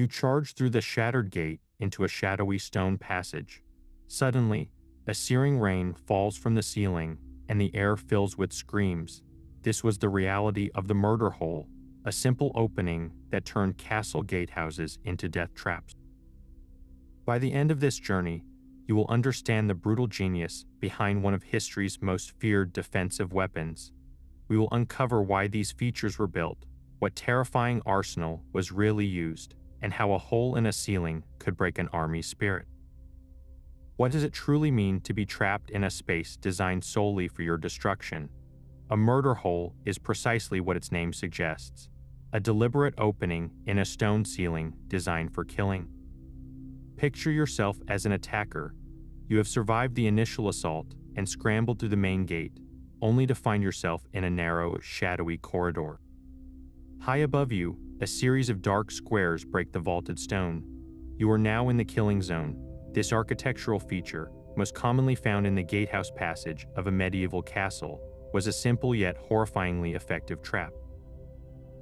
You charge through the shattered gate into a shadowy stone passage. Suddenly, a searing rain falls from the ceiling, and the air fills with screams. This was the reality of the murder hole, a simple opening that turned castle gatehouses into death traps. By the end of this journey, you will understand the brutal genius behind one of history's most feared defensive weapons. We will uncover why these features were built, what terrifying arsenal was really used, and how a hole in a ceiling could break an army's spirit. What does it truly mean to be trapped in a space designed solely for your destruction? A murder hole is precisely what its name suggests, a deliberate opening in a stone ceiling designed for killing. Picture yourself as an attacker. You have survived the initial assault and scrambled through the main gate, only to find yourself in a narrow, shadowy corridor. High above you, a series of dark squares break the vaulted stone. You are now in the killing zone. This architectural feature, most commonly found in the gatehouse passage of a medieval castle, was a simple yet horrifyingly effective trap.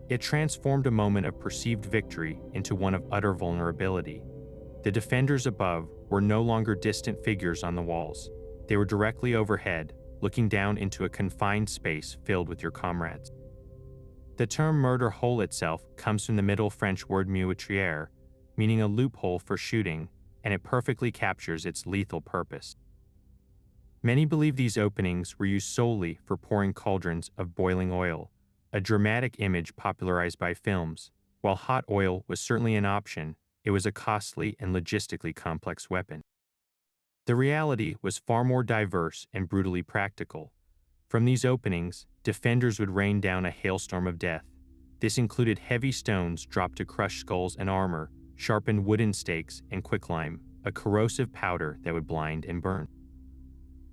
It transformed a moment of perceived victory into one of utter vulnerability. The defenders above were no longer distant figures on the walls. They were directly overhead, looking down into a confined space filled with your comrades. The term murder hole itself comes from the Middle French word meurtrière, meaning a loophole for shooting, and it perfectly captures its lethal purpose. Many believe these openings were used solely for pouring cauldrons of boiling oil, a dramatic image popularized by films. While hot oil was certainly an option, it was a costly and logistically complex weapon. The reality was far more diverse and brutally practical. From these openings, defenders would rain down a hailstorm of death. This included heavy stones dropped to crush skulls and armor, sharpened wooden stakes, and quicklime, a corrosive powder that would blind and burn.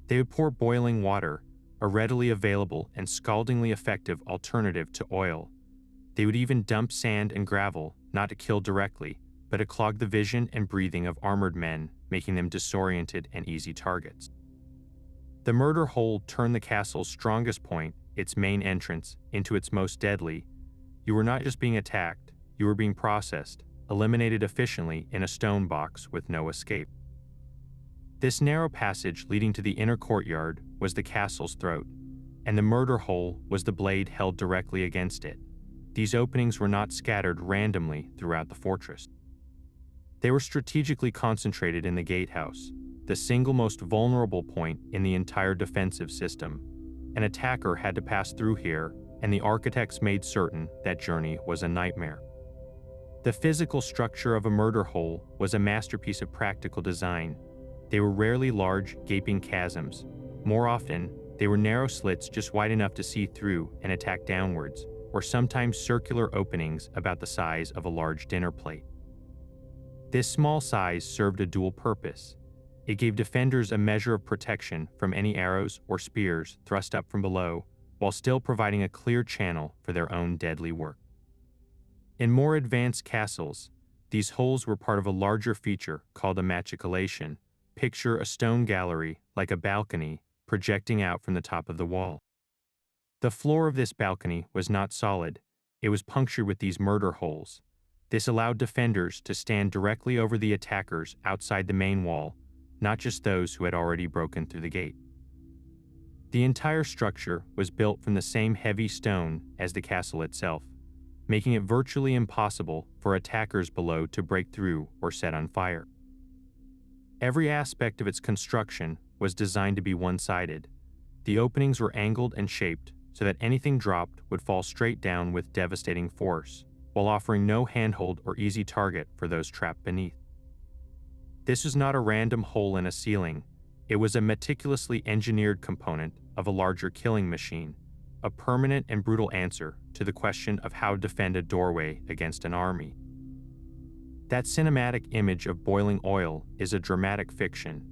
They would pour boiling water, a readily available and scaldingly effective alternative to oil. They would even dump sand and gravel, not to kill directly, but to clog the vision and breathing of armored men, making them disoriented and easy targets. The murder hole turned the castle's strongest point, its main entrance, into its most deadly. You were not just being attacked, you were being processed, eliminated efficiently in a stone box with no escape. This narrow passage leading to the inner courtyard was the castle's throat, and the murder hole was the blade held directly against it. These openings were not scattered randomly throughout the fortress. They were strategically concentrated in the gatehouse, the single most vulnerable point in the entire defensive system. An attacker had to pass through here, and the architects made certain that journey was a nightmare. The physical structure of a murder hole was a masterpiece of practical design. They were rarely large, gaping chasms. More often, they were narrow slits just wide enough to see through and attack downwards, or sometimes circular openings about the size of a large dinner plate. This small size served a dual purpose. It gave defenders a measure of protection from any arrows or spears thrust up from below, while still providing a clear channel for their own deadly work. In more advanced castles, these holes were part of a larger feature called a machicolation. Picture a stone gallery, like a balcony, projecting out from the top of the wall. The floor of this balcony was not solid. It was punctured with these murder holes. This allowed defenders to stand directly over the attackers outside the main wall, not just those who had already broken through the gate. The entire structure was built from the same heavy stone as the castle itself, making it virtually impossible for attackers below to break through or set on fire. Every aspect of its construction was designed to be one-sided. The openings were angled and shaped so that anything dropped would fall straight down with devastating force, while offering no handhold or easy target for those trapped beneath. This was not a random hole in a ceiling. It was a meticulously engineered component of a larger killing machine, a permanent and brutal answer to the question of how to defend a doorway against an army. That cinematic image of boiling oil is a dramatic fiction.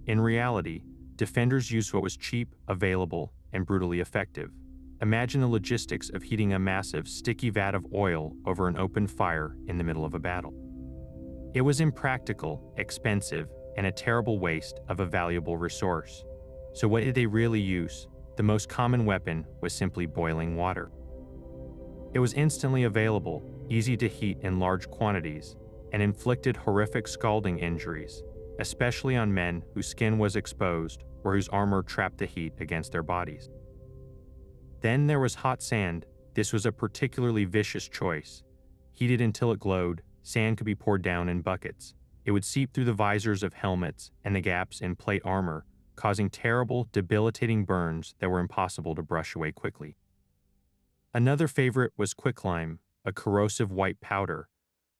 In reality, defenders used what was cheap, available, and brutally effective. Imagine the logistics of heating a massive, sticky vat of oil over an open fire in the middle of a battle. It was impractical, expensive, and a terrible waste of a valuable resource. So what did they really use? The most common weapon was simply boiling water. It was instantly available, easy to heat in large quantities, and inflicted horrific scalding injuries, especially on men whose skin was exposed or whose armor trapped the heat against their bodies. Then there was hot sand. This was a particularly vicious choice. Heated until it glowed, sand could be poured down in buckets. It would seep through the visors of helmets and the gaps in plate armor, causing terrible, debilitating burns that were impossible to brush away quickly. Another favorite was quicklime, a corrosive white powder.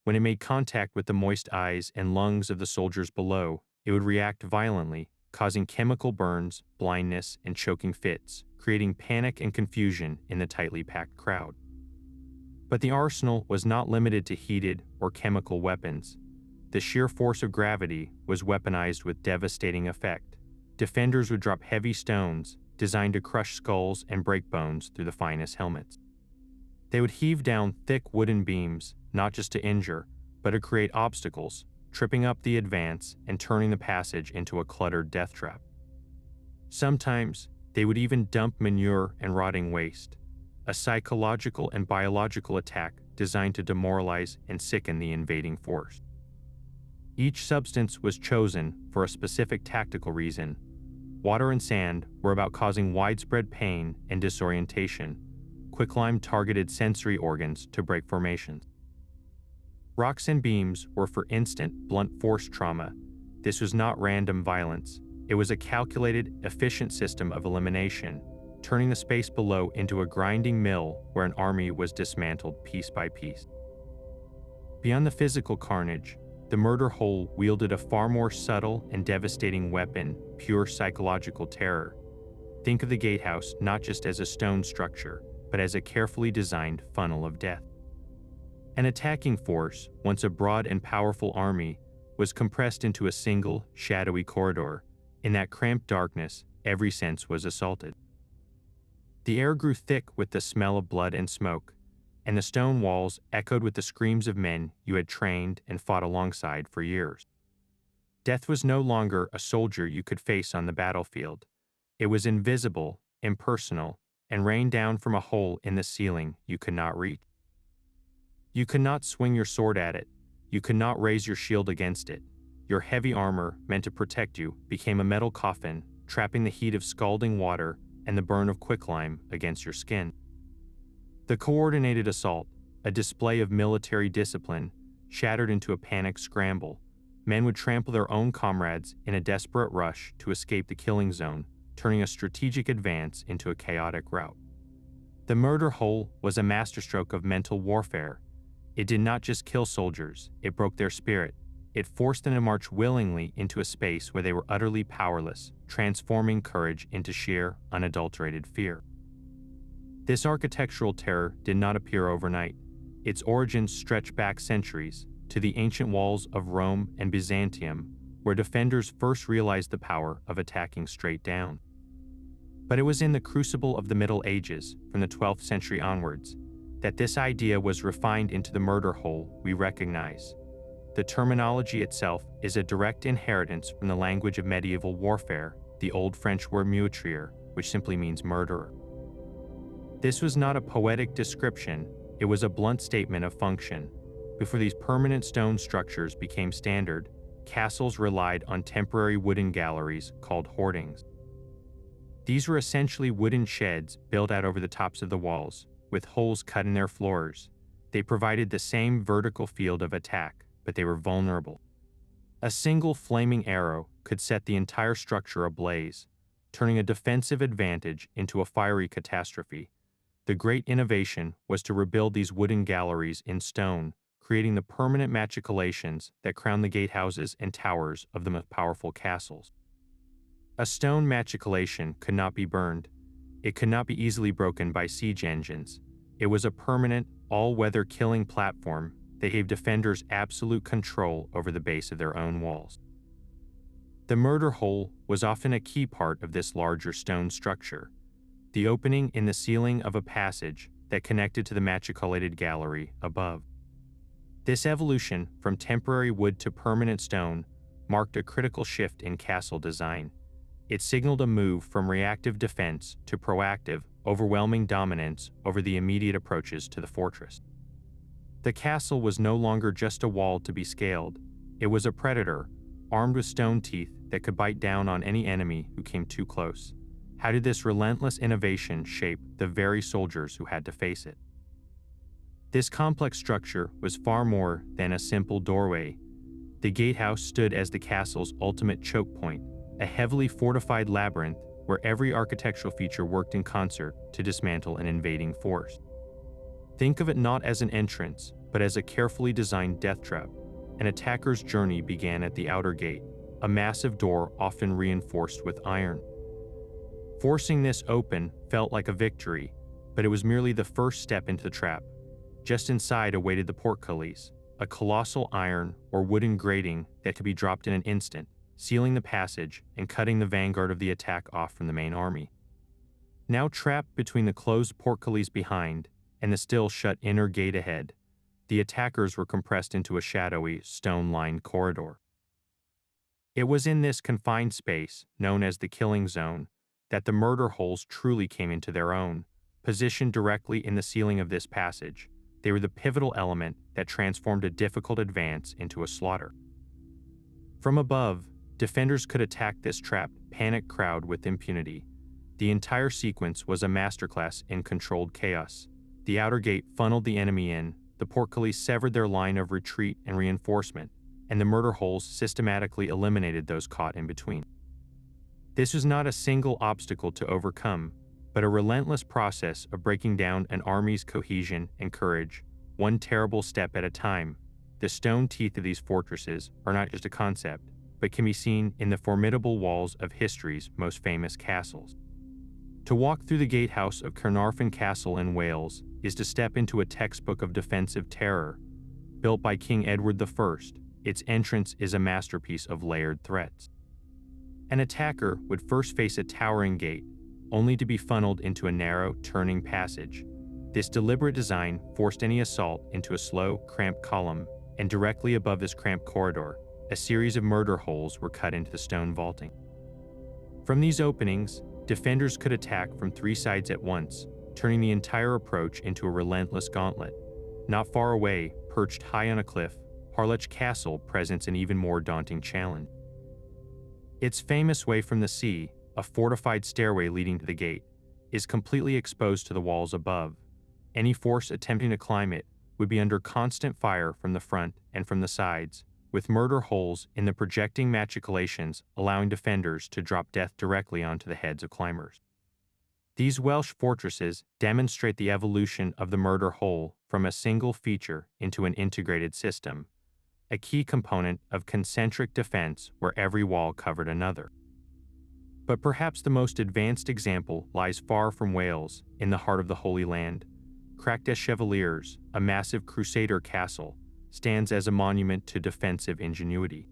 When it made contact with the moist eyes and lungs of the soldiers below, it would react violently, causing chemical burns, blindness, and choking fits, creating panic and confusion in the tightly packed crowd. But the arsenal was not limited to heated or chemical weapons. The sheer force of gravity was weaponized with devastating effect. Defenders would drop heavy stones, designed to crush skulls and break bones through the finest helmets. They would heave down thick wooden beams, not just to injure, but to create obstacles, tripping up the advance and turning the passage into a cluttered death trap. Sometimes, they would even dump manure and rotting waste, a psychological and biological attack designed to demoralize and sicken the invading force. Each substance was chosen for a specific tactical reason. Water and sand were about causing widespread pain and disorientation. Quicklime targeted sensory organs to break formations. Rocks and beams were for instant, blunt force trauma. This was not random violence. It was a calculated, efficient system of elimination, turning the space below into a grinding mill where an army was dismantled piece by piece. Beyond the physical carnage, the murder hole wielded a far more subtle and devastating weapon, pure psychological terror. Think of the gatehouse not just as a stone structure, but as a carefully designed funnel of death. An attacking force, once a broad and powerful army, was compressed into a single, shadowy corridor. In that cramped darkness, every sense was assaulted. The air grew thick with the smell of blood and smoke, and the stone walls echoed with the screams of men you had trained and fought alongside for years. Death was no longer a soldier you could face on the battlefield. It was invisible, impersonal, and rained down from a hole in the ceiling you could not reach. You could not swing your sword at it. You could not raise your shield against it. Your heavy armor, meant to protect you, became a metal coffin, trapping the heat of scalding water and the burn of quicklime against your skin. The coordinated assault, a display of military discipline, shattered into a panicked scramble. Men would trample their own comrades in a desperate rush to escape the killing zone, turning a strategic advance into a chaotic rout. The murder hole was a masterstroke of mental warfare. It did not just kill soldiers, it broke their spirit. It forced them to march willingly into a space where they were utterly powerless, transforming courage into sheer, unadulterated fear. This architectural terror did not appear overnight. Its origins stretch back centuries, to the ancient walls of Rome and Byzantium, where defenders first realized the power of attacking straight down. But it was in the crucible of the Middle Ages, from the 12th century onwards, that this idea was refined into the murder hole we recognize. The terminology itself is a direct inheritance from the language of medieval warfare, the Old French word meurtrier, which simply means murderer. This was not a poetic description, it was a blunt statement of function. Before these permanent stone structures became standard, castles relied on temporary wooden galleries called hoardings. These were essentially wooden sheds built out over the tops of the walls, with holes cut in their floors. They provided the same vertical field of attack, but they were vulnerable. A single flaming arrow could set the entire structure ablaze, turning a defensive advantage into a fiery catastrophe. The great innovation was to rebuild these wooden galleries in stone, creating the permanent machicolations that crown the gatehouses and towers of the most powerful castles. A stone machicolation could not be burned. It could not be easily broken by siege engines. It was a permanent, all-weather killing platform that gave defenders absolute control over the base of their own walls. The murder hole was often a key part of this larger stone structure, the opening in the ceiling of a passage that connected to the machicolated gallery above. This evolution from temporary wood to permanent stone marked a critical shift in castle design. It signaled a move from reactive defense to proactive, overwhelming dominance over the immediate approaches to the fortress. The castle was no longer just a wall to be scaled. It was a predator, armed with stone teeth that could bite down on any enemy who came too close. How did this relentless innovation shape the very soldiers who had to face it? This complex structure was far more than a simple doorway. The gatehouse stood as the castle's ultimate choke point, a heavily fortified labyrinth where every architectural feature worked in concert to dismantle an invading force. Think of it not as an entrance, but as a carefully designed death trap. An attacker's journey began at the outer gate, a massive door often reinforced with iron. Forcing this open felt like a victory, but it was merely the first step into the trap. Just inside awaited the portcullis, a colossal iron or wooden grating that could be dropped in an instant, sealing the passage and cutting the vanguard of the attack off from the main army. Now trapped between the closed portcullis behind and the still shut inner gate ahead, the attackers were compressed into a shadowy, stone-lined corridor. It was in this confined space, known as the killing zone, that the murder holes truly came into their own. Positioned directly in the ceiling of this passage, they were the pivotal element that transformed a difficult advance into a slaughter. From above, defenders could attack this trapped, panicked crowd with impunity. The entire sequence was a masterclass in controlled chaos. The outer gate funneled the enemy in, the portcullis severed their line of retreat and reinforcement, and the murder holes systematically eliminated those caught in between. This was not a single obstacle to overcome, but a relentless process of breaking down an army's cohesion and courage, one terrible step at a time. The stone teeth of these fortresses are not just a concept, but can be seen in the formidable walls of history's most famous castles. To walk through the gatehouse of Caernarfon Castle in Wales is to step into a textbook of defensive terror. Built by King Edward I, its entrance is a masterpiece of layered threats. An attacker would first face a towering gate, only to be funneled into a narrow, turning passage. This deliberate design forced any assault into a slow, cramped column, and directly above this cramped corridor, a series of murder holes were cut into the stone vaulting. From these openings, defenders could attack from three sides at once, turning the entire approach into a relentless gauntlet. Not far away, perched high on a cliff, Harlech Castle presents an even more daunting challenge. Its famous way from the sea, a fortified stairway leading to the gate, is completely exposed to the walls above. Any force attempting to climb it would be under constant fire from the front and from the sides, with murder holes in the projecting machicolations allowing defenders to drop death directly onto the heads of climbers. These Welsh fortresses demonstrate the evolution of the murder hole from a single feature into an integrated system, a key component of concentric defense where every wall covered another. But perhaps the most advanced example lies far from Wales, in the heart of the Holy Land. Crag des Chevaliers, a massive crusader castle, stands as a monument to defensive ingenuity.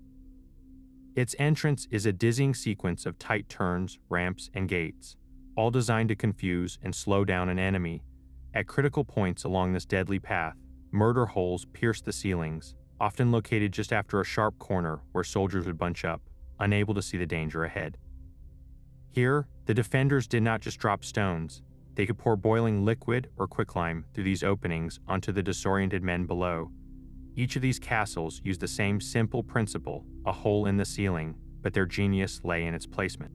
Its entrance is a dizzying sequence of tight turns, ramps, and gates, all designed to confuse and slow down an enemy. At critical points along this deadly path, murder holes pierce the ceilings, often located just after a sharp corner where soldiers would bunch up, unable to see the danger ahead. Here, the defenders did not just drop stones. They could pour boiling liquid or quicklime through these openings onto the disoriented men below. Each of these castles used the same simple principle, a hole in the ceiling, but their genius lay in its placement.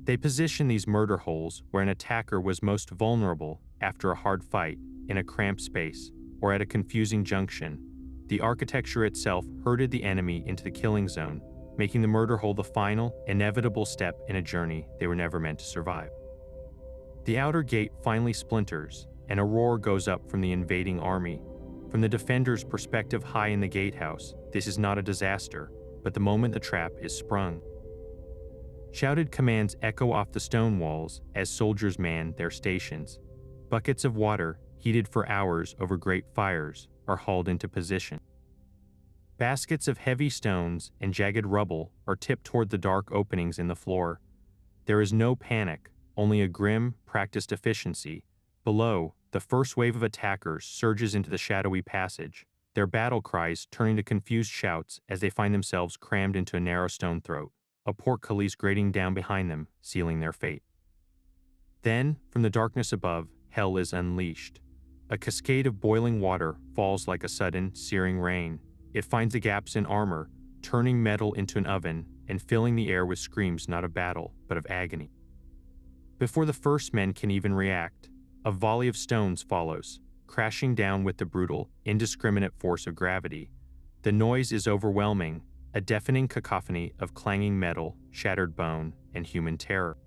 They positioned these murder holes where an attacker was most vulnerable after a hard fight, in a cramped space, or at a confusing junction. The architecture itself herded the enemy into the killing zone, making the murder hole the final, inevitable step in a journey they were never meant to survive. The outer gate finally splinters, and a roar goes up from the invading army. From the defender's perspective high in the gatehouse, this is not a disaster, but the moment the trap is sprung. Shouted commands echo off the stone walls as soldiers man their stations. Buckets of water, heated for hours over great fires, are hauled into position. Baskets of heavy stones and jagged rubble are tipped toward the dark openings in the floor. There is no panic, only a grim, practiced efficiency. Below, the first wave of attackers surges into the shadowy passage, their battle cries turning to confused shouts as they find themselves crammed into a narrow stone throat, a portcullis grating down behind them, sealing their fate. Then, from the darkness above, hell is unleashed. A cascade of boiling water falls like a sudden, searing rain. It finds the gaps in armor, turning metal into an oven and filling the air with screams not of battle, but of agony. Before the first men can even react, a volley of stones follows, crashing down with the brutal, indiscriminate force of gravity. The noise is overwhelming, a deafening cacophony of clanging metal, shattered bone, and human terror.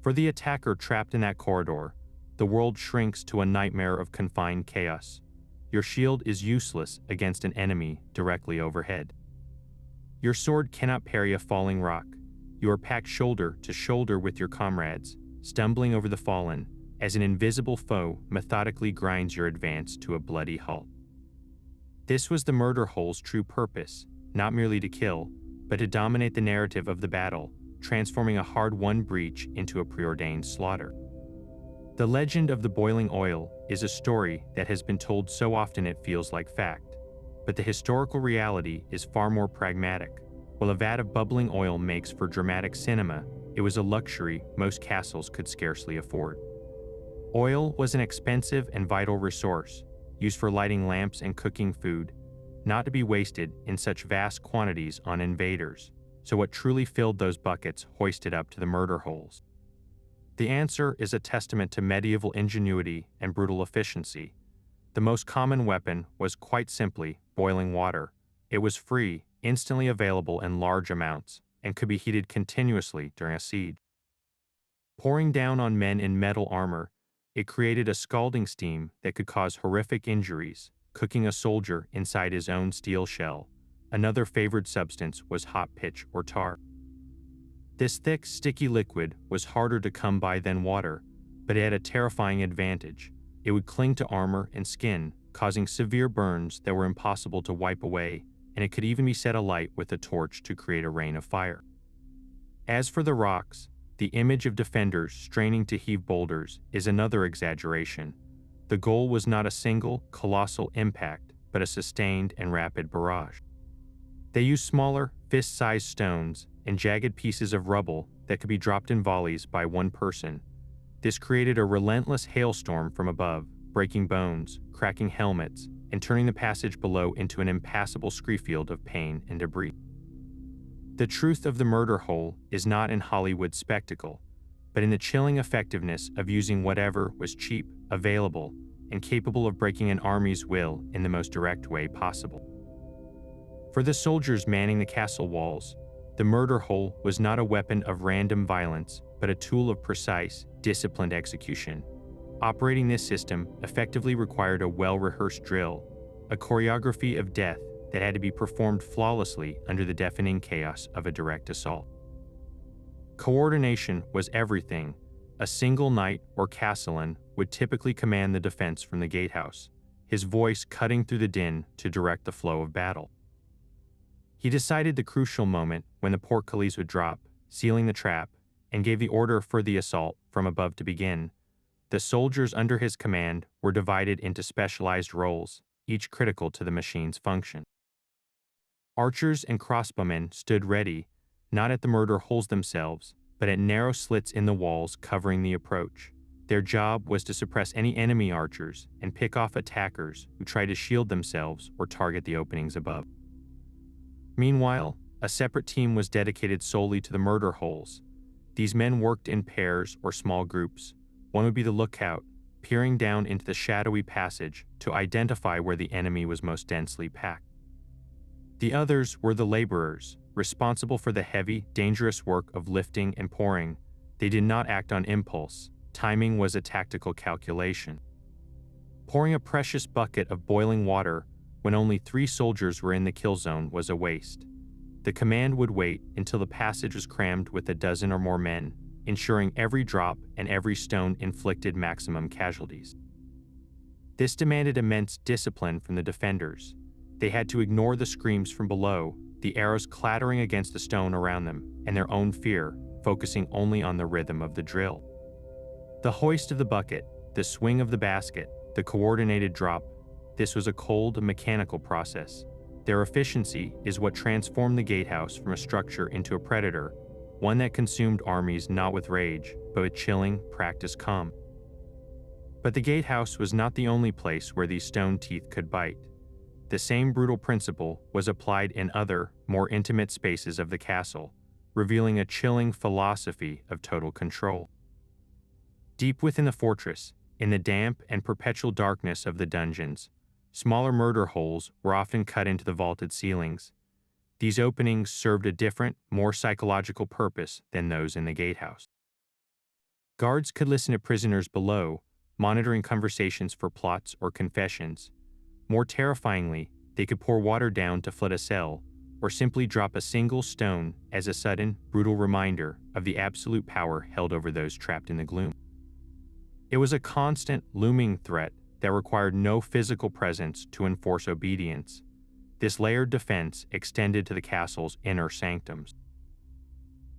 For the attacker trapped in that corridor, the world shrinks to a nightmare of confined chaos. Your shield is useless against an enemy directly overhead. Your sword cannot parry a falling rock. You are packed shoulder to shoulder with your comrades, stumbling over the fallen, as an invisible foe methodically grinds your advance to a bloody halt. This was the murder hole's true purpose, not merely to kill, but to dominate the narrative of the battle, transforming a hard-won breach into a preordained slaughter. The legend of the boiling oil is a story that has been told so often it feels like fact, but the historical reality is far more pragmatic. While a vat of bubbling oil makes for dramatic cinema, it was a luxury most castles could scarcely afford. Oil was an expensive and vital resource, used for lighting lamps and cooking food, not to be wasted in such vast quantities on invaders. So what truly filled those buckets hoisted up to the murder holes? The answer is a testament to medieval ingenuity and brutal efficiency. The most common weapon was quite simply boiling water. It was free, instantly available in large amounts, and could be heated continuously during a siege. Pouring down on men in metal armor, it created a scalding steam that could cause horrific injuries, cooking a soldier inside his own steel shell. Another favored substance was hot pitch or tar. This thick, sticky liquid was harder to come by than water, but it had a terrifying advantage. It would cling to armor and skin, causing severe burns that were impossible to wipe away, and it could even be set alight with a torch to create a rain of fire. As for the rocks, the image of defenders straining to heave boulders is another exaggeration. The goal was not a single, colossal impact, but a sustained and rapid barrage. They used smaller, fist-sized stones and jagged pieces of rubble that could be dropped in volleys by one person. This created a relentless hailstorm from above, breaking bones, cracking helmets, and turning the passage below into an impassable screefield of pain and debris. The truth of the murder hole is not in Hollywood spectacle, but in the chilling effectiveness of using whatever was cheap, available, and capable of breaking an army's will in the most direct way possible. For the soldiers manning the castle walls, the murder hole was not a weapon of random violence, but a tool of precise, disciplined execution. Operating this system effectively required a well-rehearsed drill, a choreography of death that had to be performed flawlessly under the deafening chaos of a direct assault. Coordination was everything. A single knight or castellan would typically command the defense from the gatehouse, his voice cutting through the din to direct the flow of battle. He decided the crucial moment when the portcullis would drop, sealing the trap, and gave the order for the assault from above to begin. The soldiers under his command were divided into specialized roles, each critical to the machine's function. Archers and crossbowmen stood ready, not at the murder holes themselves, but at narrow slits in the walls covering the approach. Their job was to suppress any enemy archers and pick off attackers who tried to shield themselves or target the openings above. Meanwhile, a separate team was dedicated solely to the murder holes. These men worked in pairs or small groups. One would be the lookout, peering down into the shadowy passage to identify where the enemy was most densely packed. The others were the laborers, responsible for the heavy, dangerous work of lifting and pouring. They did not act on impulse. Timing was a tactical calculation. Pouring a precious bucket of boiling water when only 3 soldiers were in the kill zone was a waste. The command would wait until the passage was crammed with a dozen or more men, ensuring every drop and every stone inflicted maximum casualties. This demanded immense discipline from the defenders. They had to ignore the screams from below, the arrows clattering against the stone around them, and their own fear, focusing only on the rhythm of the drill. The hoist of the bucket, the swing of the basket, the coordinated drop, this was a cold, mechanical process. Their efficiency is what transformed the gatehouse from a structure into a predator, one that consumed armies not with rage, but with chilling, practiced calm. But the gatehouse was not the only place where these stone teeth could bite. The same brutal principle was applied in other, more intimate spaces of the castle, revealing a chilling philosophy of total control. Deep within the fortress, in the damp and perpetual darkness of the dungeons, smaller murder holes were often cut into the vaulted ceilings. These openings served a different, more psychological purpose than those in the gatehouse. Guards could listen to prisoners below, monitoring conversations for plots or confessions. More terrifyingly, they could pour water down to flood a cell, or simply drop a single stone as a sudden, brutal reminder of the absolute power held over those trapped in the gloom. It was a constant, looming threat that required no physical presence to enforce obedience. This layered defense extended to the castle's inner sanctums.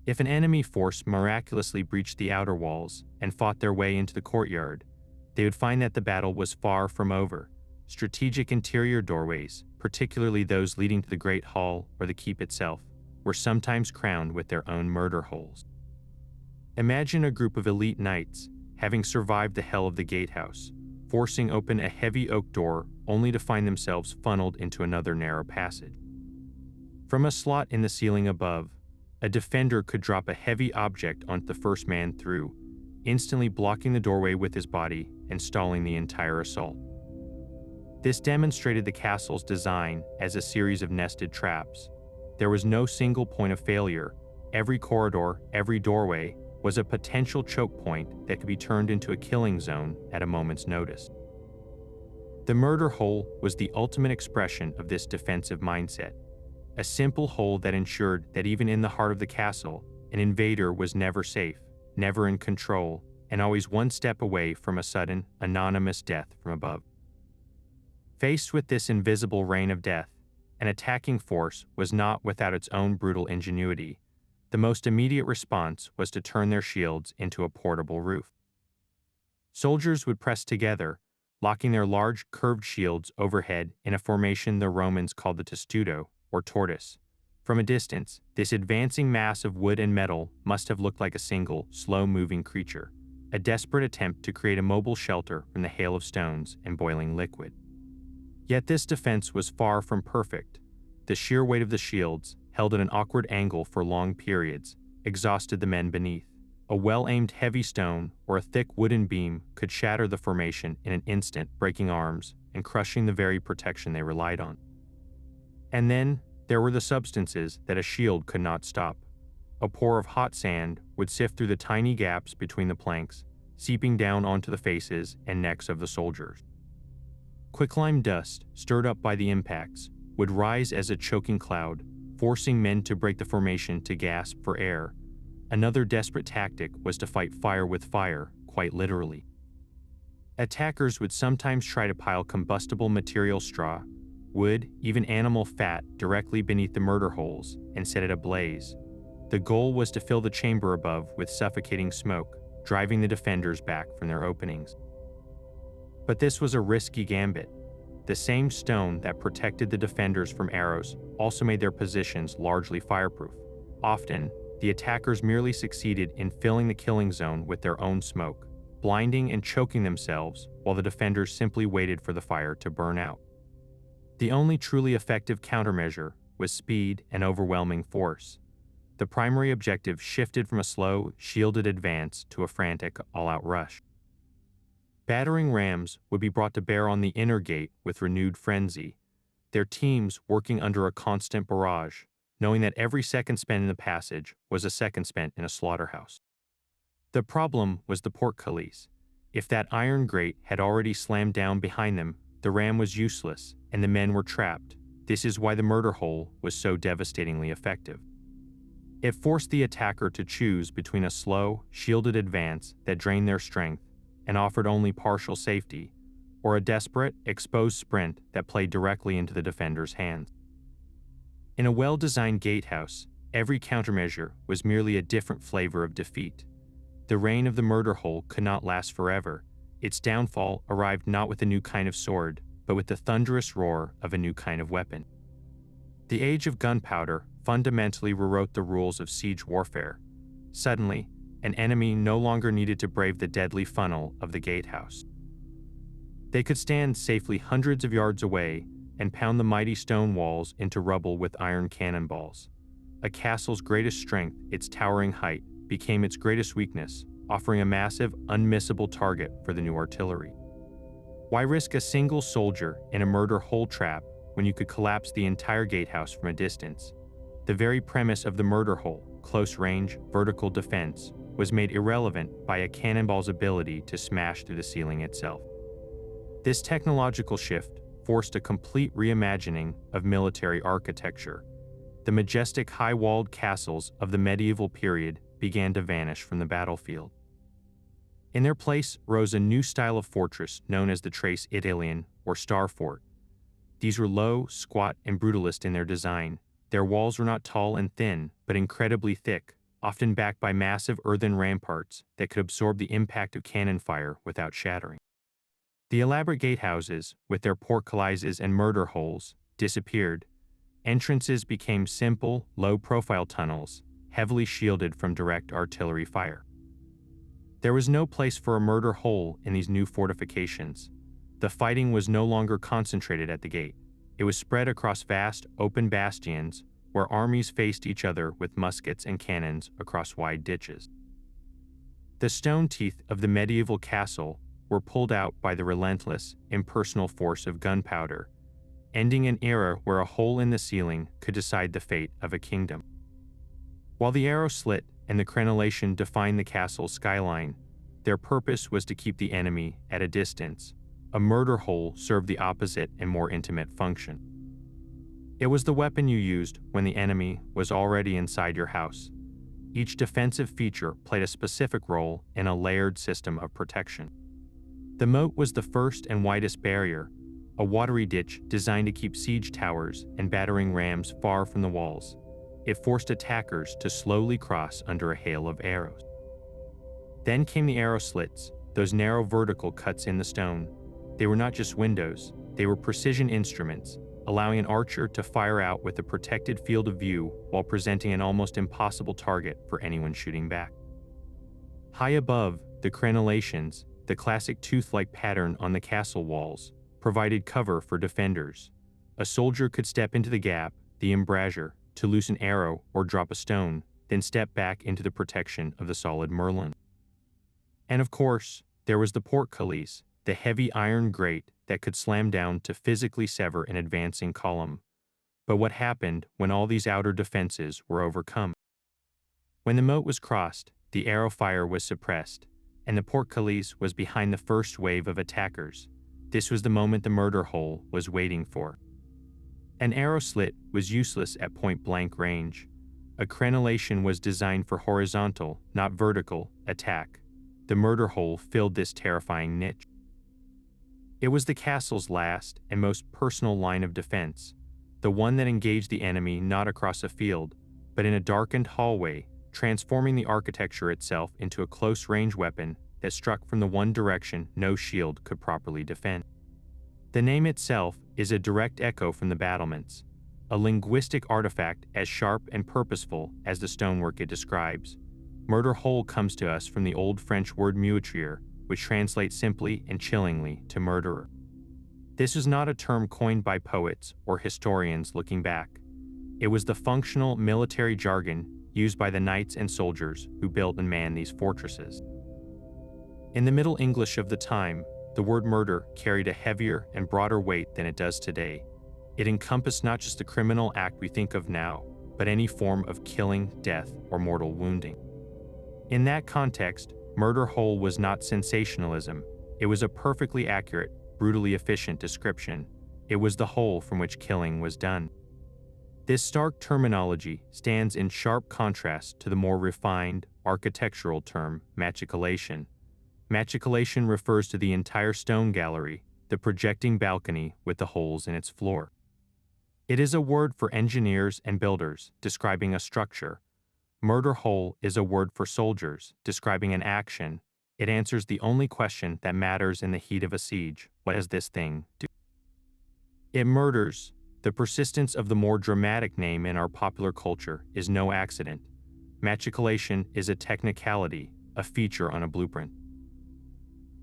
If an enemy force miraculously breached the outer walls and fought their way into the courtyard, they would find that the battle was far from over. Strategic interior doorways, particularly those leading to the Great Hall or the keep itself, were sometimes crowned with their own murder holes. Imagine a group of elite knights, having survived the hell of the gatehouse, forcing open a heavy oak door only to find themselves funneled into another narrow passage. From a slot in the ceiling above, a defender could drop a heavy object onto the first man through, instantly blocking the doorway with his body and stalling the entire assault. This demonstrated the castle's design as a series of nested traps. There was no single point of failure. Every corridor, every doorway, was a potential choke point that could be turned into a killing zone at a moment's notice. The murder hole was the ultimate expression of this defensive mindset, a simple hole that ensured that even in the heart of the castle, an invader was never safe, never in control, and always one step away from a sudden, anonymous death from above. Faced with this invisible rain of death, an attacking force was not without its own brutal ingenuity. The most immediate response was to turn their shields into a portable roof. Soldiers would press together, locking their large, curved shields overhead in a formation the Romans called the testudo, or tortoise. From a distance, this advancing mass of wood and metal must have looked like a single, slow-moving creature, a desperate attempt to create a mobile shelter from the hail of stones and boiling liquid. Yet this defense was far from perfect. The sheer weight of the shields, held at an awkward angle for long periods, exhausted the men beneath. A well-aimed heavy stone or a thick wooden beam could shatter the formation in an instant, breaking arms and crushing the very protection they relied on. And then there were the substances that a shield could not stop. A pour of hot sand would sift through the tiny gaps between the planks, seeping down onto the faces and necks of the soldiers. Quicklime dust, stirred up by the impacts, would rise as a choking cloud, forcing men to break the formation to gasp for air. Another desperate tactic was to fight fire with fire, quite literally. Attackers would sometimes try to pile combustible material, straw, wood, even animal fat directly beneath the murder holes and set it ablaze. The goal was to fill the chamber above with suffocating smoke, driving the defenders back from their openings. But this was a risky gambit. The same stone that protected the defenders from arrows also made their positions largely fireproof. Often, the attackers merely succeeded in filling the killing zone with their own smoke, blinding and choking themselves while the defenders simply waited for the fire to burn out. The only truly effective countermeasure was speed and overwhelming force. The primary objective shifted from a slow, shielded advance to a frantic, all-out rush. Battering rams would be brought to bear on the inner gate with renewed frenzy, their teams working under a constant barrage, knowing that every second spent in the passage was a second spent in a slaughterhouse. The problem was the portcullis. If that iron grate had already slammed down behind them, the ram was useless, and the men were trapped. This is why the murder hole was so devastatingly effective. It forced the attacker to choose between a slow, shielded advance that drained their strength and offered only partial safety, or a desperate, exposed sprint that played directly into the defender's hands. In a well-designed gatehouse, every countermeasure was merely a different flavor of defeat. The reign of the murder hole could not last forever. Its downfall arrived not with a new kind of sword, but with the thunderous roar of a new kind of weapon. The age of gunpowder fundamentally rewrote the rules of siege warfare. Suddenly, an enemy no longer needed to brave the deadly funnel of the gatehouse. They could stand safely hundreds of yards away and pound the mighty stone walls into rubble with iron cannonballs. A castle's greatest strength, its towering height, became its greatest weakness, offering a massive, unmissable target for the new artillery. Why risk a single soldier in a murder hole trap when you could collapse the entire gatehouse from a distance? The very premise of the murder hole, close-range, vertical defense, was made irrelevant by a cannonball's ability to smash through the ceiling itself. This technological shift forced a complete reimagining of military architecture. The majestic high-walled castles of the medieval period began to vanish from the battlefield. In their place rose a new style of fortress known as the Trace Italian or Star Fort. These were low, squat, and brutalist in their design. Their walls were not tall and thin, but incredibly thick, often backed by massive earthen ramparts that could absorb the impact of cannon fire without shattering. The elaborate gatehouses, with their portcullises and murder holes, disappeared. Entrances became simple, low-profile tunnels, heavily shielded from direct artillery fire. There was no place for a murder hole in these new fortifications. The fighting was no longer concentrated at the gate. It was spread across vast, open bastions where armies faced each other with muskets and cannons across wide ditches. The stone teeth of the medieval castle were pulled out by the relentless, impersonal force of gunpowder, ending an era where a hole in the ceiling could decide the fate of a kingdom. While the arrow slit and the crenellation defined the castle's skyline, their purpose was to keep the enemy at a distance. A murder hole served the opposite and more intimate function. It was the weapon you used when the enemy was already inside your house. Each defensive feature played a specific role in a layered system of protection. The moat was the first and widest barrier, a watery ditch designed to keep siege towers and battering rams far from the walls. It forced attackers to slowly cross under a hail of arrows. Then came the arrow slits, those narrow vertical cuts in the stone. They were not just windows, they were precision instruments, allowing an archer to fire out with a protected field of view while presenting an almost impossible target for anyone shooting back. High above, the crenellations, the classic tooth-like pattern on the castle walls, provided cover for defenders. A soldier could step into the gap, the embrasure, to loose an arrow or drop a stone, then step back into the protection of the solid merlin. And of course, there was the portcullis, the heavy iron grate that could slam down to physically sever an advancing column. But what happened when all these outer defenses were overcome? When the moat was crossed, the arrow fire was suppressed, and the portcullis was behind the first wave of attackers. This was the moment the murder hole was waiting for. An arrow slit was useless at point-blank range. A crenellation was designed for horizontal, not vertical, attack. The murder hole filled this terrifying niche. It was the castle's last and most personal line of defense, the one that engaged the enemy not across a field, but in a darkened hallway, transforming the architecture itself into a close-range weapon that struck from the one direction no shield could properly defend. The name itself is a direct echo from the battlements, a linguistic artifact as sharp and purposeful as the stonework it describes. Murder hole comes to us from the old French word meurtrier, which translates simply and chillingly to murderer. This is not a term coined by poets or historians looking back. It was the functional military jargon used by the knights and soldiers who built and manned these fortresses. In the Middle English of the time, the word murder carried a heavier and broader weight than it does today. It encompassed not just the criminal act we think of now, but any form of killing, death, or mortal wounding. In that context, murder hole was not sensationalism. It was a perfectly accurate, brutally efficient description. It was the hole from which killing was done. This stark terminology stands in sharp contrast to the more refined, architectural term machicolation. Machicolation refers to the entire stone gallery, the projecting balcony with the holes in its floor. It is a word for engineers and builders, describing a structure. Murder hole is a word for soldiers, describing an action. It answers the only question that matters in the heat of a siege: what does this thing do? It murders. The persistence of the more dramatic name in our popular culture is no accident. Machicolation is a technicality, a feature on a blueprint.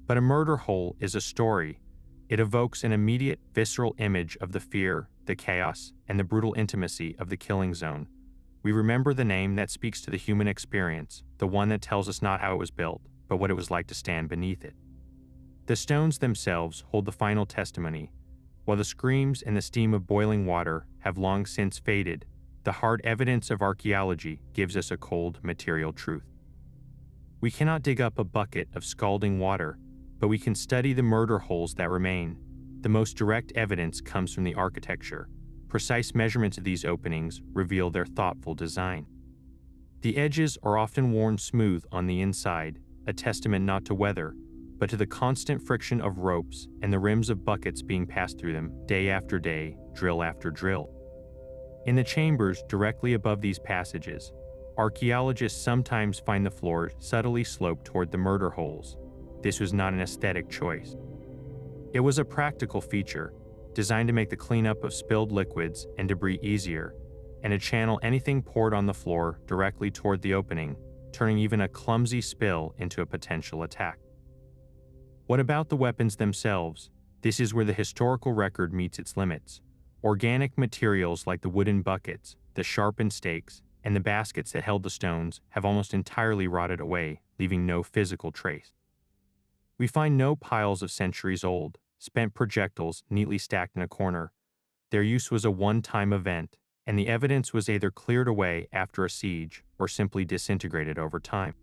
But a murder hole is a story. It evokes an immediate, visceral image of the fear, the chaos, and the brutal intimacy of the killing zone. We remember the name that speaks to the human experience, the one that tells us not how it was built, but what it was like to stand beneath it. The stones themselves hold the final testimony. While the screams and the steam of boiling water have long since faded, the hard evidence of archaeology gives us a cold, material truth. We cannot dig up a bucket of scalding water, but we can study the murder holes that remain. The most direct evidence comes from the architecture. Precise measurements of these openings reveal their thoughtful design. The edges are often worn smooth on the inside, a testament not to weather, but to the constant friction of ropes and the rims of buckets being passed through them day after day, drill after drill. In the chambers directly above these passages, archaeologists sometimes find the floor subtly sloped toward the murder holes. This was not an aesthetic choice. It was a practical feature, designed to make the cleanup of spilled liquids and debris easier, and to channel anything poured on the floor directly toward the opening, turning even a clumsy spill into a potential attack. What about the weapons themselves? This is where the historical record meets its limits. Organic materials like the wooden buckets, the sharpened stakes, and the baskets that held the stones have almost entirely rotted away, leaving no physical trace. We find no piles of centuries-old, spent projectiles neatly stacked in a corner. Their use was a one-time event, and the evidence was either cleared away after a siege or simply disintegrated over time.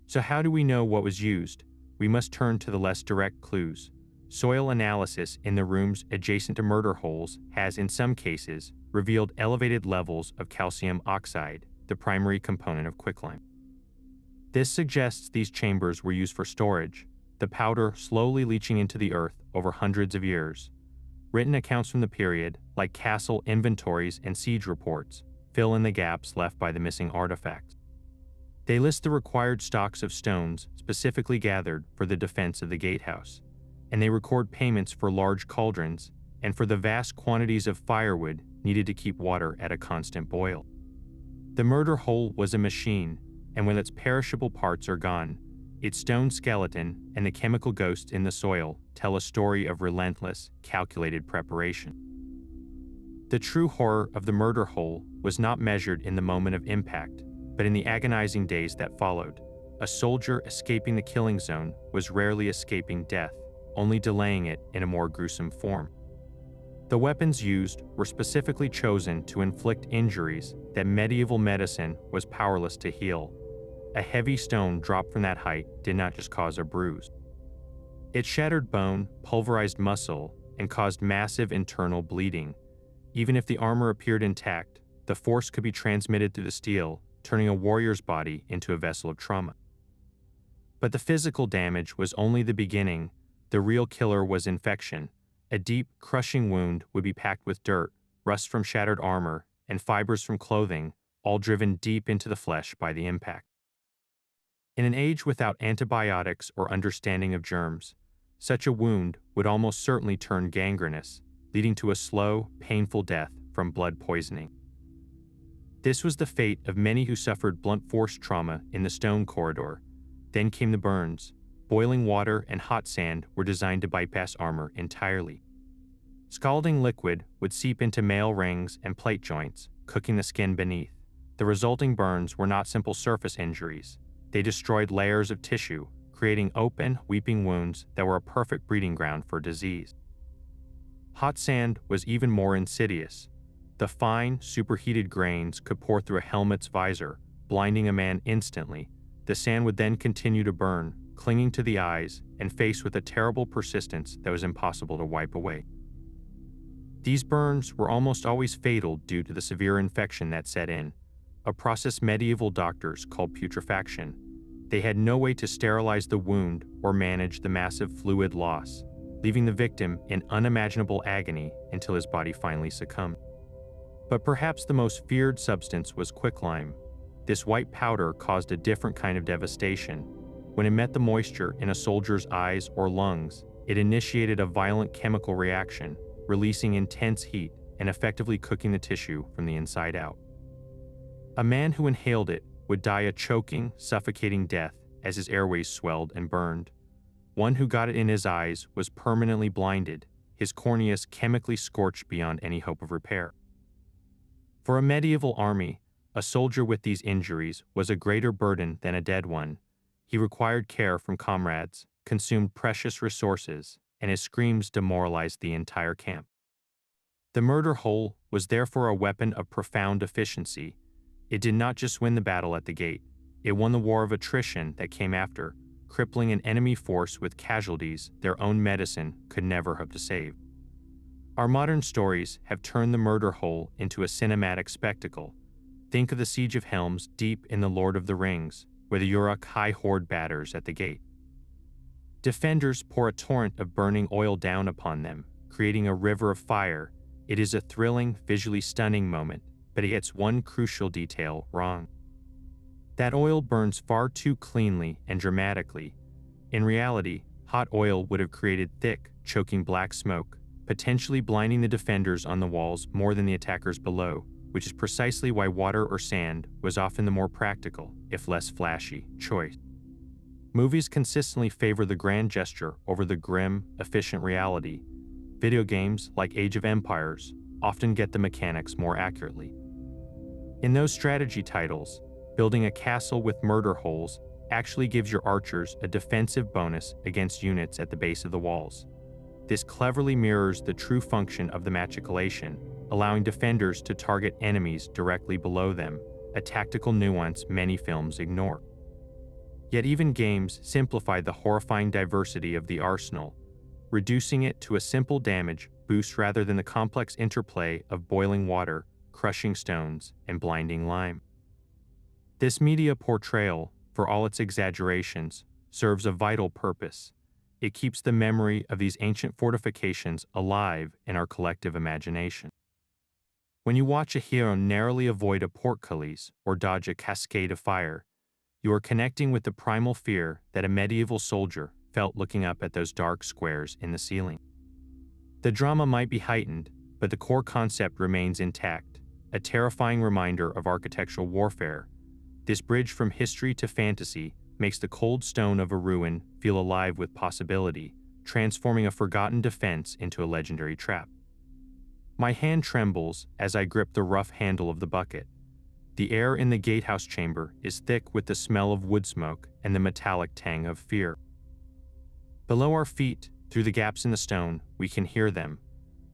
So how do we know what was used? We must turn to the less direct clues. Soil analysis in the rooms adjacent to murder holes has, in some cases, revealed elevated levels of calcium oxide, the primary component of quicklime. This suggests these chambers were used for storage, the powder slowly leaching into the earth over hundreds of years. Written accounts from the period, like castle inventories and siege reports, fill in the gaps left by the missing artifacts. They list the required stocks of stones specifically gathered for the defense of the gatehouse, and they record payments for large cauldrons and for the vast quantities of firewood needed to keep water at a constant boil. The murder hole was a machine, and when its perishable parts are gone, its stone skeleton and the chemical ghosts in the soil tell a story of relentless, calculated preparation. The true horror of the murder hole was not measured in the moment of impact, but in the agonizing days that followed. A soldier escaping the killing zone was rarely escaping death, only delaying it in a more gruesome form. The weapons used were specifically chosen to inflict injuries that medieval medicine was powerless to heal. A heavy stone dropped from that height did not just cause a bruise. It shattered bone, pulverized muscle, and caused massive internal bleeding. Even if the armor appeared intact, the force could be transmitted through the steel, turning a warrior's body into a vessel of trauma. But the physical damage was only the beginning. The real killer was infection. A deep, crushing wound would be packed with dirt, rust from shattered armor, and fibers from clothing, all driven deep into the flesh by the impact. In an age without antibiotics or understanding of germs, such a wound would almost certainly turn gangrenous, leading to a slow, painful death from blood poisoning. This was the fate of many who suffered blunt force trauma in the stone corridor. Then came the burns. Boiling water and hot sand were designed to bypass armor entirely. Scalding liquid would seep into mail rings and plate joints, cooking the skin beneath. The resulting burns were not simple surface injuries. They destroyed layers of tissue, creating open, weeping wounds that were a perfect breeding ground for disease. Hot sand was even more insidious. The fine, superheated grains could pour through a helmet's visor, blinding a man instantly. The sand would then continue to burn, clinging to the eyes and face with a terrible persistence that was impossible to wipe away. These burns were almost always fatal due to the severe infection that set in, a process medieval doctors called putrefaction. They had no way to sterilize the wound or manage the massive fluid loss, leaving the victim in unimaginable agony until his body finally succumbed. But perhaps the most feared substance was quicklime. This white powder caused a different kind of devastation. When it met the moisture in a soldier's eyes or lungs, it initiated a violent chemical reaction, releasing intense heat and effectively cooking the tissue from the inside out. A man who inhaled it would die a choking, suffocating death as his airways swelled and burned. One who got it in his eyes was permanently blinded, his corneas chemically scorched beyond any hope of repair. For a medieval army, a soldier with these injuries was a greater burden than a dead one. He required care from comrades, consumed precious resources, and his screams demoralized the entire camp. The murder hole was therefore a weapon of profound efficiency. It did not just win the battle at the gate, it won the war of attrition that came after, crippling an enemy force with casualties their own medicine could never hope to save. Our modern stories have turned the murder hole into a cinematic spectacle. Think of the Siege of Helm's Deep in The Lord of the Rings, where the Uruk high horde batters at the gate. Defenders pour a torrent of burning oil down upon them, creating a river of fire. It is a thrilling, visually stunning moment, but it gets one crucial detail wrong. That oil burns far too cleanly and dramatically. In reality, hot oil would have created thick, choking black smoke, potentially blinding the defenders on the walls more than the attackers below, which is precisely why water or sand was often the more practical, if less flashy, choice. Movies consistently favor the grand gesture over the grim, efficient reality. Video games, like Age of Empires, often get the mechanics more accurately. In those strategy titles, building a castle with murder holes actually gives your archers a defensive bonus against units at the base of the walls. This cleverly mirrors the true function of the matriculation, allowing defenders to target enemies directly below them, a tactical nuance many films ignore. Yet even games simplify the horrifying diversity of the arsenal, reducing it to a simple damage boost rather than the complex interplay of boiling water, crushing stones, and blinding lime. This media portrayal, for all its exaggerations, serves a vital purpose. It keeps the memory of these ancient fortifications alive in our collective imagination. When you watch a hero narrowly avoid a portcullis or dodge a cascade of fire, you are connecting with the primal fear that a medieval soldier felt looking up at those dark squares in the ceiling. The drama might be heightened, but the core concept remains intact, a terrifying reminder of architectural warfare. This bridge from history to fantasy makes the cold stone of a ruin feel alive with possibility, transforming a forgotten defense into a legendary trap. My hand trembles as I grip the rough handle of the bucket. The air in the gatehouse chamber is thick with the smell of wood smoke and the metallic tang of fear. Below our feet, through the gaps in the stone, we can hear them.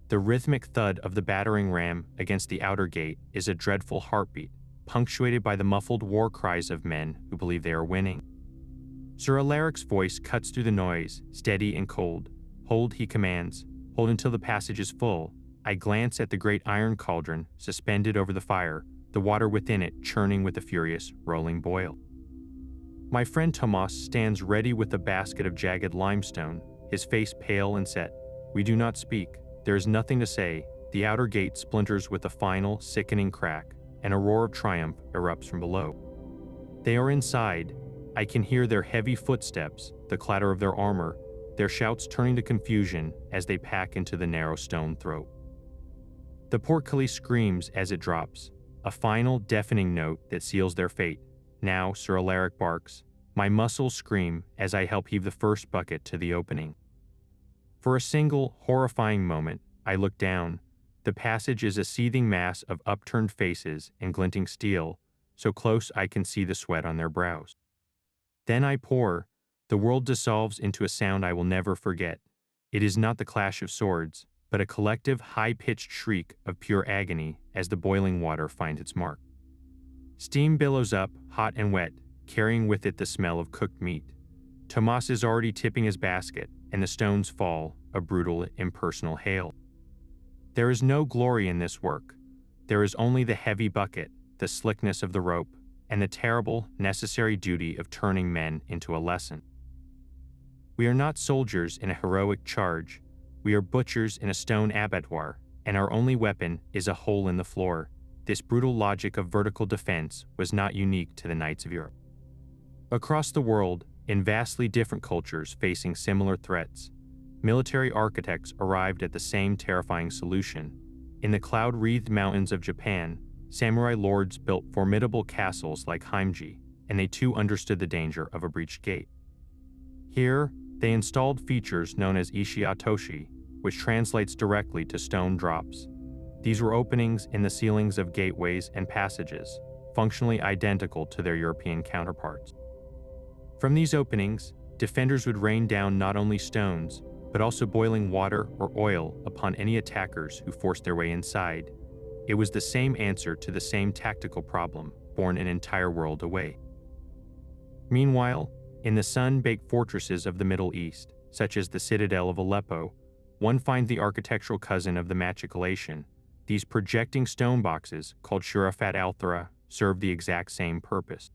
The rhythmic thud of the battering ram against the outer gate is a dreadful heartbeat, punctuated by the muffled war cries of men who believe they are winning. Sir Alaric's voice cuts through the noise, steady and cold. Hold, he commands. Hold until the passage is full. I glance at the great iron cauldron suspended over the fire, the water within it churning with a furious, rolling boil. My friend Tomas stands ready with a basket of jagged limestone, his face pale and set. We do not speak. There is nothing to say. The outer gate splinters with a final, sickening crack, and a roar of triumph erupts from below. They are inside. I can hear their heavy footsteps, the clatter of their armor, their shouts turning to confusion as they pack into the narrow stone throat. The portcullis screams as it drops, a final, deafening note that seals their fate. Now Sir Alaric barks. My muscles scream as I help heave the first bucket to the opening. For a single, horrifying moment, I look down. The passage is a seething mass of upturned faces and glinting steel, so close I can see the sweat on their brows. Then I pour. The world dissolves into a sound I will never forget. It is not the clash of swords, but a collective, high-pitched shriek of pure agony as the boiling water finds its mark. Steam billows up, hot and wet, carrying with it the smell of cooked meat. Tomas is already tipping his basket, and the stones fall, a brutal, impersonal hail. There is no glory in this work. There is only the heavy bucket, the slickness of the rope, and the terrible, necessary duty of turning men into a lesson. We are not soldiers in a heroic charge. We are butchers in a stone abattoir, and our only weapon is a hole in the floor. This brutal logic of vertical defense was not unique to the knights of Europe. Across the world, in vastly different cultures facing similar threats, military architects arrived at the same terrifying solution. In the cloud-wreathed mountains of Japan, samurai lords built formidable castles like Heimji, and they too understood the danger of a breached gate. Here, They installed features known as ishiatoshi, which translates directly to stone drops. These were openings in the ceilings of gateways and passages, functionally identical to their European counterparts. From these openings, defenders would rain down not only stones, but also boiling water or oil upon any attackers who forced their way inside. It was the same answer to the same tactical problem, borne an entire world away. Meanwhile, in the sun-baked fortresses of the Middle East, such as the citadel of Aleppo, one finds the architectural cousin of the matriculation. These projecting stone boxes, called shurafat al-thara, serve the exact same purpose.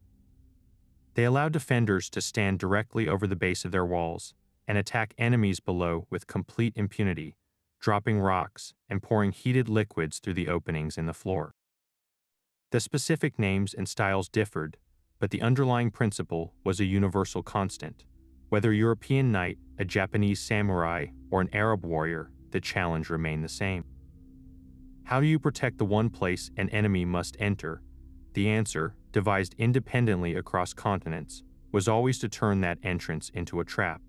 They allow defenders to stand directly over the base of their walls and attack enemies below with complete impunity, dropping rocks and pouring heated liquids through the openings in the floor. The specific names and styles differed, but the underlying principle was a universal constant. Whether a European knight, a Japanese samurai, or an Arab warrior, the challenge remained the same. How do you protect the one place an enemy must enter? The answer, devised independently across continents, was always to turn that entrance into a trap.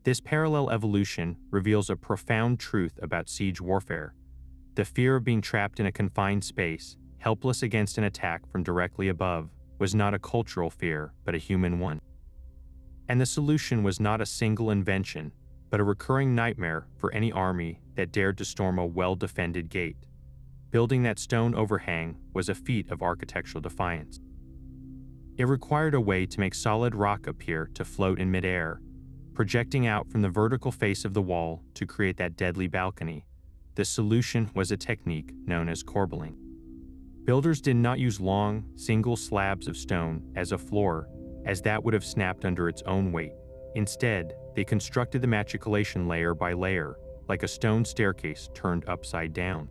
This parallel evolution reveals a profound truth about siege warfare. The fear of being trapped in a confined space, helpless against an attack from directly above, was not a cultural fear, but a human one. And the solution was not a single invention, but a recurring nightmare for any army that dared to storm a well-defended gate. Building that stone overhang was a feat of architectural defiance. It required a way to make solid rock appear to float in midair, projecting out from the vertical face of the wall to create that deadly balcony. The solution was a technique known as corbelling. Builders did not use long, single slabs of stone as a floor, as that would have snapped under its own weight. Instead, they constructed the matriculation layer by layer, like a stone staircase turned upside down.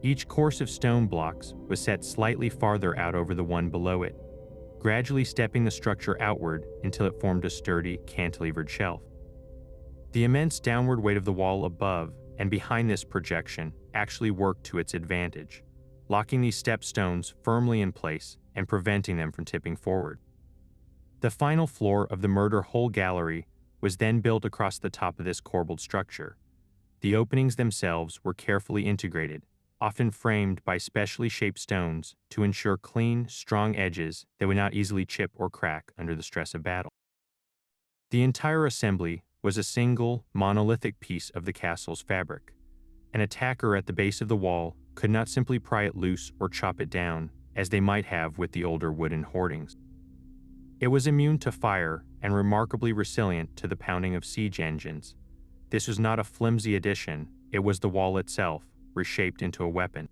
Each course of stone blocks was set slightly farther out over the one below it, gradually stepping the structure outward until it formed a sturdy, cantilevered shelf. The immense downward weight of the wall above and behind this projection actually worked to its advantage, locking these step stones firmly in place and preventing them from tipping forward. The final floor of the murder hole gallery was then built across the top of this corbelled structure. The openings themselves were carefully integrated, often framed by specially shaped stones to ensure clean, strong edges that would not easily chip or crack under the stress of battle. The entire assembly was a single, monolithic piece of the castle's fabric. An attacker at the base of the wall could not simply pry it loose or chop it down, as they might have with the older wooden hoardings. It was immune to fire and remarkably resilient to the pounding of siege engines. This was not a flimsy addition, it was the wall itself, reshaped into a weapon.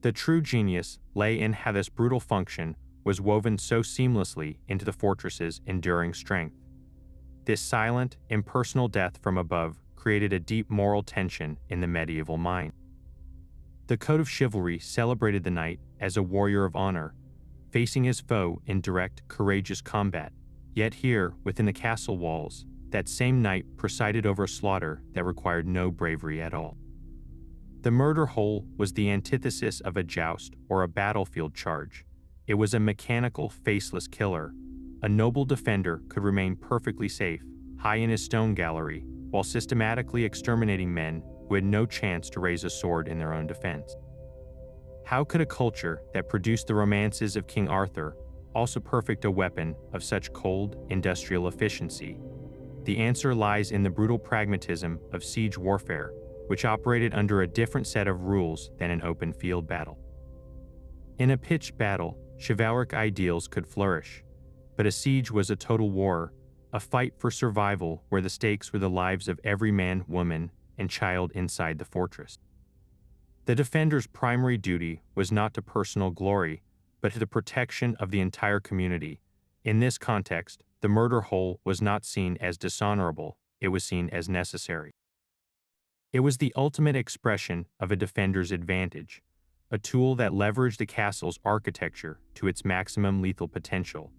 The true genius lay in how this brutal function was woven so seamlessly into the fortress's enduring strength. This silent, impersonal death from above created a deep moral tension in the medieval mind. The code of chivalry celebrated the knight as a warrior of honor, facing his foe in direct, courageous combat. Yet here, within the castle walls, that same knight presided over a slaughter that required no bravery at all. The murder hole was the antithesis of a joust or a battlefield charge. It was a mechanical, faceless killer. A noble defender could remain perfectly safe, high in his stone gallery, while systematically exterminating men who had no chance to raise a sword in their own defense. How could a culture that produced the romances of King Arthur also perfect a weapon of such cold, industrial efficiency? The answer lies in the brutal pragmatism of siege warfare, which operated under a different set of rules than an open field battle. In a pitched battle, chivalric ideals could flourish, but a siege was a total war, a fight for survival where the stakes were the lives of every man, woman, and child inside the fortress. The defender's primary duty was not to personal glory, but to the protection of the entire community. In this context, the murder hole was not seen as dishonorable, it was seen as necessary. It was the ultimate expression of a defender's advantage, a tool that leveraged the castle's architecture to its maximum lethal potential.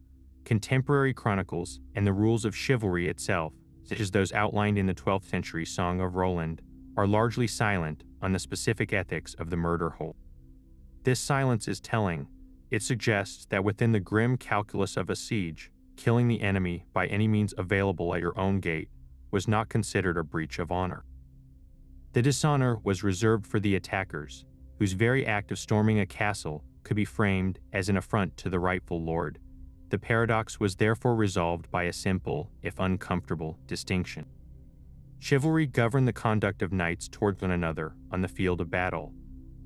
Contemporary chronicles and the rules of chivalry itself, such as those outlined in the 12th century Song of Roland, are largely silent on the specific ethics of the murder hole. This silence is telling. It suggests that within the grim calculus of a siege, killing the enemy by any means available at your own gate was not considered a breach of honor. The dishonor was reserved for the attackers, whose very act of storming a castle could be framed as an affront to the rightful lord. The paradox was therefore resolved by a simple, if uncomfortable, distinction. Chivalry governed the conduct of knights towards one another on the field of battle,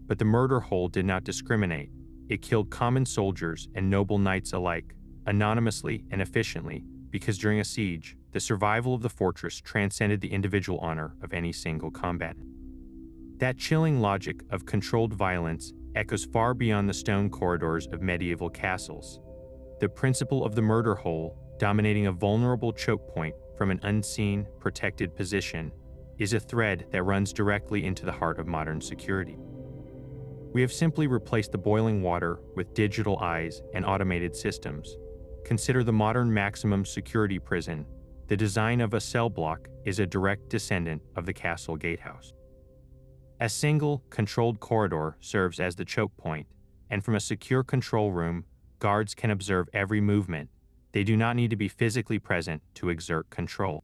but the murder hole did not discriminate. It killed common soldiers and noble knights alike, anonymously and efficiently, because during a siege, the survival of the fortress transcended the individual honor of any single combatant. That chilling logic of controlled violence echoes far beyond the stone corridors of medieval castles. The principle of the murder hole, dominating a vulnerable choke point from an unseen, protected position, is a thread that runs directly into the heart of modern security. We have simply replaced the boiling water with digital eyes and automated systems. Consider the modern maximum security prison. The design of a cell block is a direct descendant of the castle gatehouse. A single, controlled corridor serves as the choke point, and from a secure control room, guards can observe every movement. They do not need to be physically present to exert control.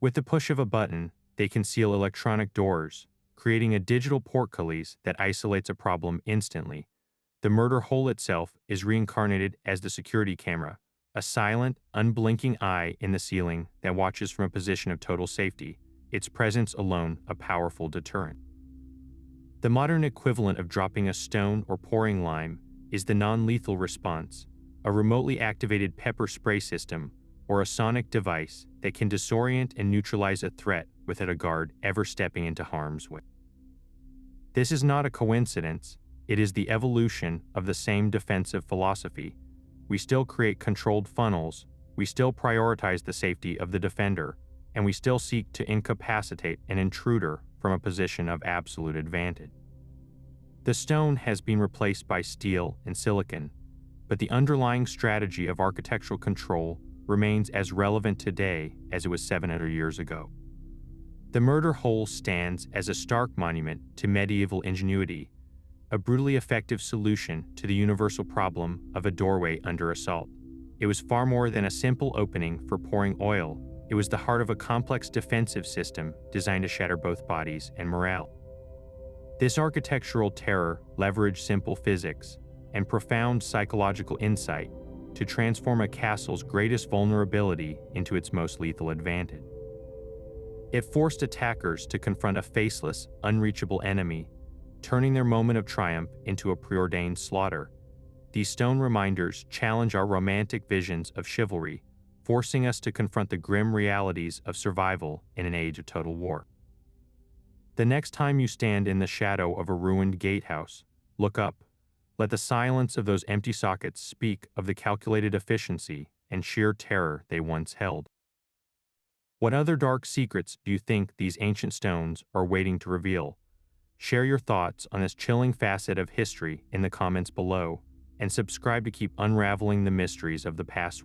With the push of a button, they can seal electronic doors, creating a digital portcullis that isolates a problem instantly. The murder hole itself is reincarnated as the security camera, a silent, unblinking eye in the ceiling that watches from a position of total safety, its presence alone a powerful deterrent. The modern equivalent of dropping a stone or pouring lime is the non-lethal response, a remotely activated pepper spray system or a sonic device that can disorient and neutralize a threat without a guard ever stepping into harm's way. This is not a coincidence. It is the evolution of the same defensive philosophy. We still create controlled funnels, we still prioritize the safety of the defender, and we still seek to incapacitate an intruder from a position of absolute advantage. The stone has been replaced by steel and silicon, but the underlying strategy of architectural control remains as relevant today as it was 700 years ago. The murder hole stands as a stark monument to medieval ingenuity, a brutally effective solution to the universal problem of a doorway under assault. It was far more than a simple opening for pouring oil. It was the heart of a complex defensive system designed to shatter both bodies and morale. This architectural terror leveraged simple physics and profound psychological insight to transform a castle's greatest vulnerability into its most lethal advantage. It forced attackers to confront a faceless, unreachable enemy, turning their moment of triumph into a preordained slaughter. These stone reminders challenge our romantic visions of chivalry, forcing us to confront the grim realities of survival in an age of total war. The next time you stand in the shadow of a ruined gatehouse, look up. Let the silence of those empty sockets speak of the calculated efficiency and sheer terror they once held. What other dark secrets do you think these ancient stones are waiting to reveal? Share your thoughts on this chilling facet of history in the comments below, and subscribe to keep unraveling the mysteries of the past.